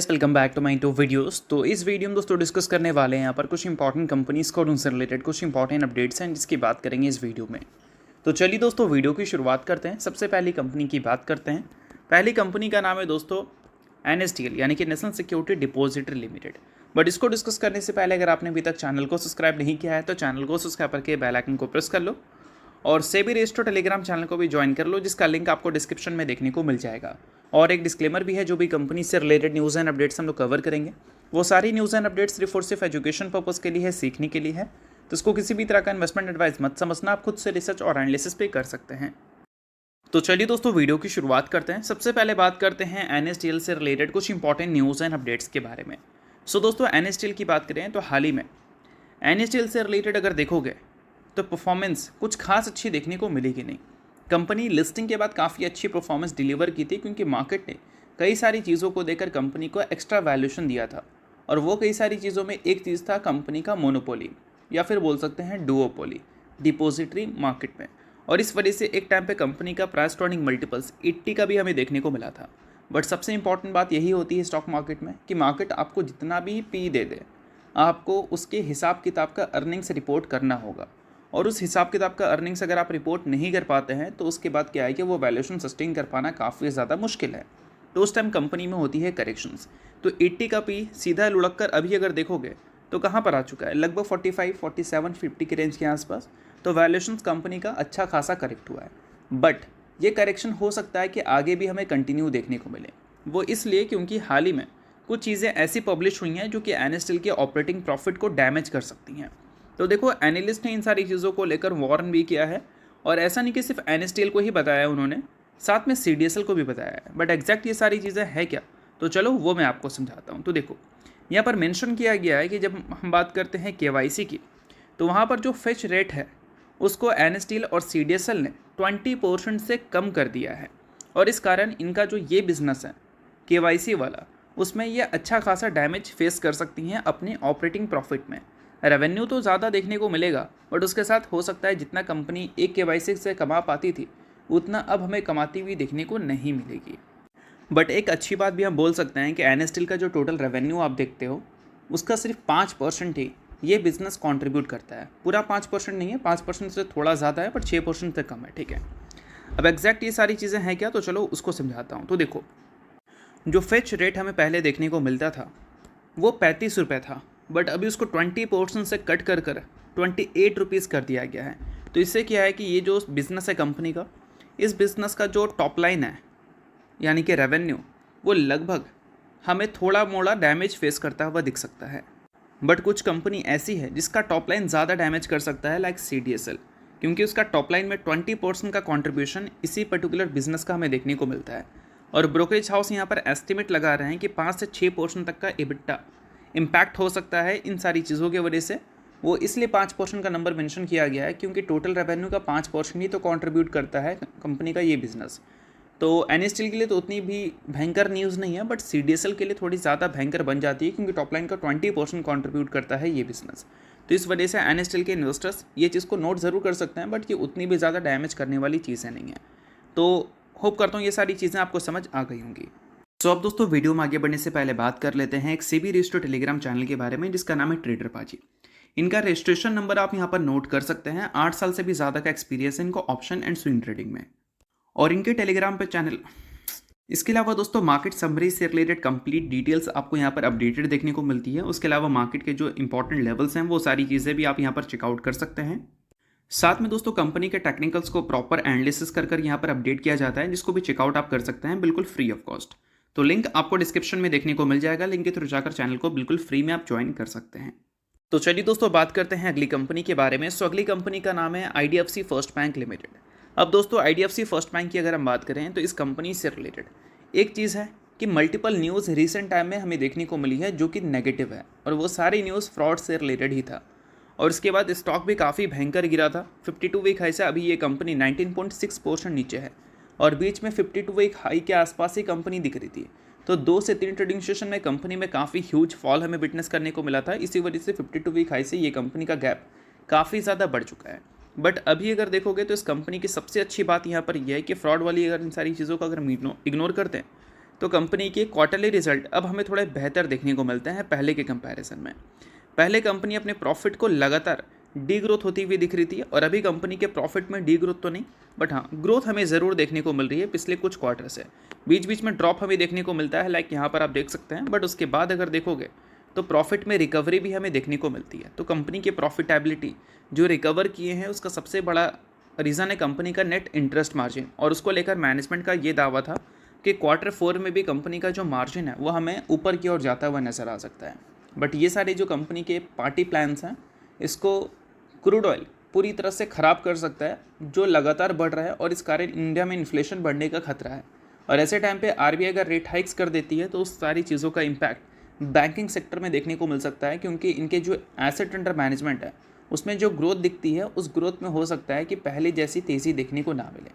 Welcome back to my two videos. तो इस video में दोस्तों डिस्कस करने वाले हैं यहाँ पर कुछ इंपॉर्टेंट कंपनीज को और उनसे रिलेटेड कुछ इंपॉर्टेंट अपडेट्स हैं जिसकी बात करेंगे इस वीडियो में। तो चलिए दोस्तों वीडियो की शुरुआत करते हैं। सबसे पहली कंपनी की बात करते हैं। पहली कंपनी का नाम है दोस्तों NSDL यानी कि national security depository limited. But इसको डिस्कस करने से पहले अगर आपने अभी तक चैनल को सब्सक्राइब नहीं किया है तो चैनल को सब्सक्राइब करके बेल आइकन को प्रेस कर लो और सेबी रजिस्टर्ड टेलीग्राम चैनल को भी ज्वाइन कर लो जिसका लिंक आपको डिस्क्रिप्शन में देखने को मिल जाएगा। और एक डिस्क्लेमर भी है, जो भी कंपनी से रिलेटेड न्यूज़ एंड अपडेट्स हम लोग कवर करेंगे वो सारी न्यूज़ एंड अपडेट्स सिर्फ और सिर्फ एजुकेशन पर्पज़ के लिए है, सीखने के लिए है। तो इसको किसी भी तरह का इन्वेस्टमेंट एडवाइस मत समझना, आप खुद से रिसर्च और एनालिसिस पे कर सकते हैं। तो चलिए दोस्तों वीडियो की शुरुआत करते हैं। सबसे पहले बात करते हैं NSDL से रिलेटेड कुछ इंपॉर्टेंट न्यूज़ एंड अपडेट्स के बारे में। सो दोस्तों NSDL की बात करें तो हाल ही में NSDL से रिलेटेड अगर देखोगे तो परफॉर्मेंस कुछ खास अच्छी देखने को मिलेगी नहीं। कंपनी लिस्टिंग के बाद काफ़ी अच्छी परफॉर्मेंस डिलीवर की थी क्योंकि मार्केट ने कई सारी चीज़ों को देकर कंपनी को एक्स्ट्रा वैल्यूएशन दिया था और वो कई सारी चीज़ों में एक चीज़ था कंपनी का मोनोपोली या फिर बोल सकते हैं डुओपोली डिपॉजिटरी मार्केट में। और इस वजह से एक टाइम पे कंपनी का प्राइस टू अर्निंग मल्टीपल्स 80 का भी हमें देखने को मिला था। बट सबसे इंपॉर्टेंट बात यही होती है स्टॉक मार्केट में कि मार्केट आपको जितना भी पी दे दे, आपको उसके हिसाब किताब का अर्निंग्स रिपोर्ट करना होगा। और उस हिसाब किताब का अर्निंग्स अगर आप रिपोर्ट नहीं कर पाते हैं तो उसके बाद क्या है कि वो वैल्यूएशन सस्टेन कर पाना काफ़ी ज़्यादा मुश्किल है। तो उस टाइम कंपनी में होती है करेक्शंस। तो 80 का पी सीधा लुढ़क कर अभी अगर देखोगे तो कहाँ पर आ चुका है, लगभग 45, 47, 50 के रेंज के आसपास। तो वैल्यूएशन कंपनी का अच्छा खासा करेक्ट हुआ है। बट ये करेक्शन हो सकता है कि आगे भी हमें कंटिन्यू देखने को मिले। वो इसलिए क्योंकि हाल ही में कुछ चीज़ें ऐसी पब्लिश हुई हैं जो कि NSDL के ऑपरेटिंग प्रॉफिट को डैमेज कर सकती हैं। तो देखो एनालिस्ट ने इन सारी चीज़ों को लेकर वार्न भी किया है और ऐसा नहीं कि सिर्फ NSDL को ही बताया उन्होंने, साथ में CDSL को भी बताया है। बट एग्जैक्ट ये सारी चीज़ें है क्या, तो चलो वो मैं आपको समझाता हूँ। तो देखो यहाँ पर मेंशन किया गया है कि जब हम बात करते हैं KYC की तो वहाँ पर जो फेच रेट है उसको NSDL और CDSL ने 20% से कम कर दिया है। और इस कारण इनका जो ये बिज़नेस है KYC वाला, उसमें ये अच्छा खासा डैमेज फेस कर सकती हैं अपने ऑपरेटिंग प्रॉफिट में। रेवेन्यू तो ज़्यादा देखने को मिलेगा बट उसके साथ हो सकता है जितना कंपनी एक KYC से कमा पाती थी उतना अब हमें कमाती हुई देखने को नहीं मिलेगी। बट एक अच्छी बात भी हम बोल सकते हैं कि NSDL का जो टोटल रेवेन्यू आप देखते हो उसका सिर्फ 5% ही ये बिज़नेस कंट्रीब्यूट करता है। पूरा 5% नहीं है, 5% से थोड़ा ज़्यादा है, पर 6% से कम है। ठीक है, अब एग्जैक्ट ये सारी चीज़ें हैं क्या, तो चलो उसको समझाता हूँ। तो देखो जो फेच रेट हमें पहले देखने को मिलता था वो 35 रुपये था, बट अभी उसको 20% से कट कर 28 रुपीज़ कर दिया गया है। तो इससे क्या है कि ये जो बिज़नेस है कंपनी का, इस बिज़नेस का जो टॉप लाइन है यानी कि रेवेन्यू, वो लगभग हमें थोड़ा मोड़ा डैमेज फेस करता हुआ दिख सकता है। बट कुछ कंपनी ऐसी है जिसका टॉप लाइन ज़्यादा डैमेज कर सकता है, लाइक CDSL, क्योंकि उसका टॉप लाइन में 20% का कॉन्ट्रीब्यूशन इसी पर्टिकुलर बिजनेस का हमें देखने को मिलता है। और ब्रोकरेज हाउस यहाँ पर एस्टिमेट लगा रहे हैं कि 5 से 6% तक का EBITDA इम्पैक्ट हो सकता है इन सारी चीज़ों की वजह से। वो इसलिए 5% का नंबर मेंशन किया गया है क्योंकि टोटल रेवेन्यू का 5% ही तो कंट्रीब्यूट करता है कंपनी का ये बिज़नेस। तो NSDL के लिए तो उतनी भी भयंकर न्यूज़ नहीं है, बट CDSL के लिए थोड़ी ज़्यादा भयंकर बन जाती है क्योंकि टॉप लाइन का 20% कंट्रीब्यूट करता है ये बिज़नेस। तो इस वजह से NSDL के इन्वेस्टर्स ये चीज़ को नोट ज़रूर कर सकते हैं, बट ये उतनी भी ज़्यादा डैमेज करने वाली चीज़ें नहीं है। तो होप करता हूँ ये सारी चीज़ें आपको समझ आ गई होंगी। तो अब दोस्तों वीडियो में आगे बढ़ने से पहले बात कर लेते हैं एक सेबी रजिस्टर्ड टेलीग्राम चैनल के बारे में जिसका नाम है ट्रेडर पाजी। इनका रजिस्ट्रेशन नंबर आप यहाँ पर नोट कर सकते हैं। 8 साल से भी ज़्यादा का एक्सपीरियंस है इनको ऑप्शन एंड स्विंग ट्रेडिंग में। और इनके टेलीग्राम पे चैनल, इसके अलावा दोस्तों मार्केट समरी से रिलेटेड कंप्लीट डिटेल्स आपको यहाँ पर अपडेटेड देखने को मिलती है। उसके अलावा मार्केट के जो इंपॉर्टेंट लेवल्स हैं वो सारी चीज़ें भी आप यहाँ पर चेकआउट कर सकते हैं। साथ में दोस्तों कंपनी के टेक्निकल्स को प्रॉपर एनालिसिस कर यहाँ पर अपडेट किया जाता है, जिसको भी चेकआउट आप कर सकते हैं बिल्कुल फ्री ऑफ कॉस्ट। तो लिंक आपको डिस्क्रिप्शन में देखने को मिल जाएगा, लिंक के थ्रू जाकर चैनल को बिल्कुल फ्री में आप ज्वाइन कर सकते हैं। तो चलिए दोस्तों बात करते हैं अगली कंपनी के बारे में। सो अगली कंपनी का नाम है IDFC फर्स्ट बैंक लिमिटेड। अब दोस्तों IDFC फर्स्ट बैंक की अगर हम बात करें तो इस कंपनी से रिलेटेड एक चीज़ है कि मल्टीपल न्यूज़ रिसेंट टाइम में हमें देखने को मिली है जो कि नेगेटिव है, और वो सारी न्यूज़ फ्रॉड से रिलेटेड ही था। और इसके बाद स्टॉक भी काफ़ी भयंकर गिरा था। 52 वीक हाई से अभी ये कंपनी 19.6% नीचे है और बीच में 52 वीक हाई के आसपास ही कंपनी दिख रही थी। तो 2 से 3 ट्रेडिंग सेशन में कंपनी में काफ़ी ह्यूज फॉल हमें विटनेस करने को मिला था। इसी वजह से 52 वीक हाई से ये कंपनी का गैप काफ़ी ज़्यादा बढ़ चुका है। बट अभी अगर देखोगे तो इस कंपनी की सबसे अच्छी बात यहाँ पर यह है कि फ्रॉड वाली अगर इन सारी चीज़ों को अगर हम इग्नोर करते हैं तो कंपनी के क्वार्टरली रिजल्ट अब हमें थोड़े बेहतर देखने को मिलते हैं पहले के कंपैरिजन में। पहले कंपनी अपने प्रॉफिट को लगातार डी ग्रोथ होती हुई दिख रही थी और अभी कंपनी के प्रॉफिट में डी ग्रोथ तो नहीं, बट हाँ ग्रोथ हमें ज़रूर देखने को मिल रही है पिछले कुछ क्वार्टर से। बीच बीच में ड्रॉप हमें देखने को मिलता है, लाइक यहाँ पर आप देख सकते हैं, बट उसके बाद अगर देखोगे तो प्रॉफिट में रिकवरी भी हमें देखने को मिलती है। तो कंपनी की प्रॉफिटेबिलिटी जो रिकवर किए हैं उसका सबसे बड़ा रीज़न है कंपनी का नेट इंटरेस्ट मार्जिन, और उसको लेकर मैनेजमेंट का ये दावा था कि Q4 में भी कंपनी का जो मार्जिन है वो हमें ऊपर की ओर जाता हुआ नज़र आ सकता है। बट ये सारे जो कंपनी के पार्टी प्लान्स हैं इसको क्रूड ऑयल पूरी तरह से ख़राब कर सकता है, जो लगातार बढ़ रहा है, और इस कारण इंडिया में इन्फ्लेशन बढ़ने का खतरा है। और ऐसे टाइम पे आरबीआई अगर रेट हाइक्स कर देती है तो उस सारी चीज़ों का इम्पैक्ट बैंकिंग सेक्टर में देखने को मिल सकता है, क्योंकि इनके जो एसेट अंडर मैनेजमेंट है उसमें जो ग्रोथ दिखती है उस ग्रोथ में हो सकता है कि पहले जैसी तेज़ी देखने को ना मिले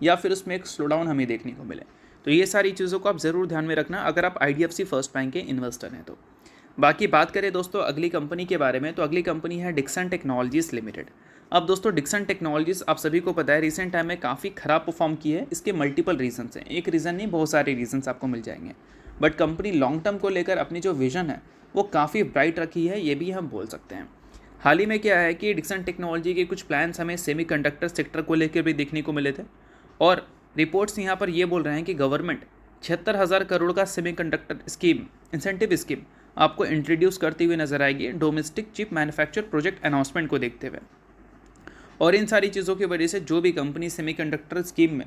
या फिर उसमें एक स्लोडाउन हमें देखने को मिले। तो ये सारी चीज़ों को आप ज़रूर ध्यान में रखना अगर आप IDFC फर्स्ट बैंक के इन्वेस्टर हैं तो। बाकी बात करें दोस्तों अगली कंपनी के बारे में, तो अगली कंपनी है डिक्सन टेक्नोलॉजीज़ लिमिटेड। अब दोस्तों डिक्सन टेक्नोलॉजीज़ आप सभी को पता है रिसेंट टाइम में काफ़ी ख़राब परफॉर्म की है। इसके मल्टीपल रीजंस हैं, एक रीज़न नहीं बहुत सारे रीजंस आपको मिल जाएंगे, बट कंपनी लॉन्ग टर्म को लेकर अपनी जो विजन है वो काफ़ी ब्राइट रखी है, ये भी हम बोल सकते हैं। हाल ही में क्या है कि डिक्सन टेक्नोलॉजी के कुछ प्लान्स हमें सेमीकंडक्टर सेक्टर को लेकर भी देखने को मिले थे, और रिपोर्ट्स यहाँ पर ये बोल रहे हैं कि गवर्नमेंट 76,000 करोड़ का सेमीकंडक्टर स्कीम इंसेंटिव स्कीम आपको इंट्रोड्यूस करती हुई नजर आएगी domestic chip manufacture project announcement को देखते हुए। और इन सारी चीज़ों की वजह से जो भी कंपनी सेमीकंडक्टर स्कीम में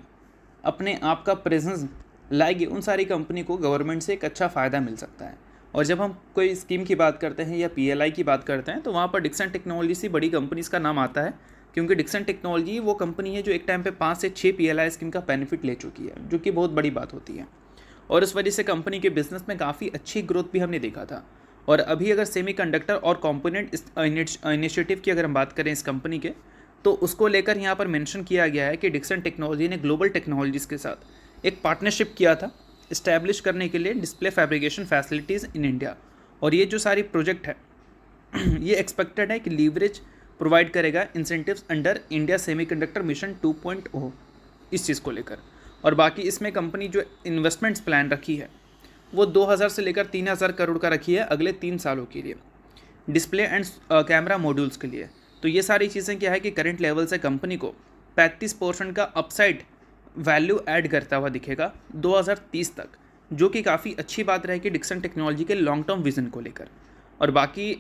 अपने आप का प्रेजेंस लाएगी उन सारी कंपनी को गवर्नमेंट से एक अच्छा फ़ायदा मिल सकता है। और जब हम कोई स्कीम की बात करते हैं या PLI की बात करते हैं तो वहाँ पर डिक्सन टेक्नोलॉजी से बड़ी कंपनीज़ का नाम आता है, क्योंकि डिक्सन टेक्नोलॉजी वो कंपनी है जो एक टाइम पे 5 से 6 PLI स्कीम का बेनिफिट ले चुकी है, जो कि बहुत बड़ी बात होती है। और इस वजह से कंपनी के बिजनेस में काफ़ी अच्छी ग्रोथ भी हमने देखा था। और अभी अगर सेमीकंडक्टर और कंपोनेंट इनिशिएटिव की अगर हम बात करें इस कंपनी के, तो उसको लेकर यहाँ पर मेंशन किया गया है कि डिक्सन टेक्नोलॉजी ने ग्लोबल टेक्नोलॉजीज़ के साथ एक पार्टनरशिप किया था इस्टेब्लिश करने के लिए display fabrication facilities in India. और ये जो सारी प्रोजेक्ट है ये एक्सपेक्टेड है कि लीवरेज प्रोवाइड करेगा incentives under India semiconductor mission 2.0 इस चीज़ को लेकर। और बाकी इसमें कंपनी जो इन्वेस्टमेंट्स प्लान रखी है वो 2000 से लेकर 3000 करोड़ का रखी है अगले 3 सालों के लिए डिस्प्ले एंड कैमरा मॉड्यूल्स के लिए। तो ये सारी चीज़ें क्या है कि करंट लेवल से कंपनी को 35% का अपसाइड वैल्यू ऐड करता हुआ दिखेगा 2030 तक, जो कि काफ़ी अच्छी बात रहेगी डिक्सन टेक्नोलॉजी के लॉन्ग टर्म विजन को लेकर। और बाकी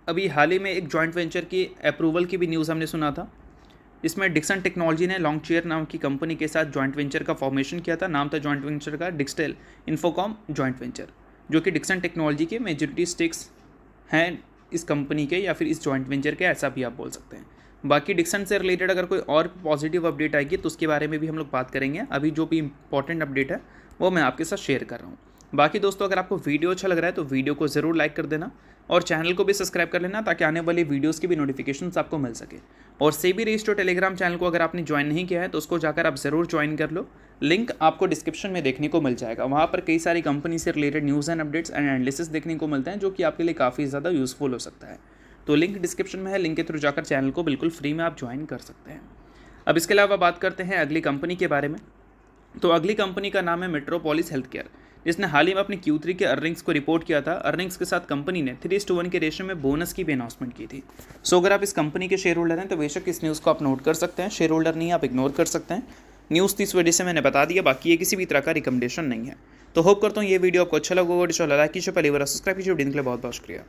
अभी हाल ही में एक जॉइंट वेंचर की अप्रूवल की भी न्यूज़ हमने सुना था, इसमें डिक्सन टेक्नोलॉजी ने लॉन्गचेयर नाम की कंपनी के साथ जॉइंट वेंचर का फॉर्मेशन किया था। नाम था जॉइंट वेंचर का डिक्सटेल इन्फोकॉम जॉइंट वेंचर, जो कि डिक्सन टेक्नोलॉजी के मेजॉरिटी स्टेक्स हैं इस कंपनी के या फिर इस जॉइंट वेंचर के, ऐसा भी आप बोल सकते हैं। बाकी डिक्सन से रिलेटेड अगर कोई और पॉजिटिव अपडेट आएगी तो उसके बारे में भी हम लोग बात करेंगे। अभी जो भी इंपॉर्टेंट अपडेट है वो मैं आपके साथ शेयर कर रहा हूँ। बाकी दोस्तों अगर आपको वीडियो अच्छा लग रहा है तो वीडियो को ज़रूर लाइक कर देना और चैनल को भी सब्सक्राइब कर लेना, ताकि आने वाली वीडियोस की भी नोटिफिकेशंस आपको मिल सके। और सेबी रजिस्टर्ड टेलीग्राम चैनल को अगर आपने ज्वाइन नहीं किया है तो उसको जाकर आप ज़रूर ज्वाइन कर लो, लिंक आपको डिस्क्रिप्शन में देखने को मिल जाएगा। वहाँ पर कई सारी कंपनी से related news and updates and analysis देखने को मिलते हैं, जो कि आपके लिए काफ़ी ज़्यादा यूज़फुल हो सकता है। तो लिंक डिस्क्रिप्शन में है, लिंक के थ्रू जाकर चैनल को बिल्कुल फ्री में आप ज्वाइन कर सकते हैं। अब इसके अलावा बात करते हैं अगली कंपनी के बारे में। तो अगली कंपनी का नाम है मेट्रोपोलिस हेल्थ केयर, जिसने हाल ही में अपनी Q3 के अर्निंग्स को रिपोर्ट किया था। अर्निंग्स के साथ कंपनी ने 3:1 के रेशियो में बोनस की भी अनाउंसमेंट की थी। सो अगर आप इस कंपनी के शेयर होल्डर हैं तो बेशक इस न्यूज़ को आप नोट कर सकते हैं, शेयर होल्डर नहीं आप इग्नोर कर सकते हैं। न्यूज़ इस वजह से मैंने बता दिया, बाकी ये किसी भी तरह का रिकमेंडेशन नहीं है। तो होप करता हूँ ये वीडियो आपको अच्छा लगा होगा। लाइक कीजिए, पहली बार सब्सक्राइब कीजिए। दिन के लिए बहुत बहुत शुक्रिया।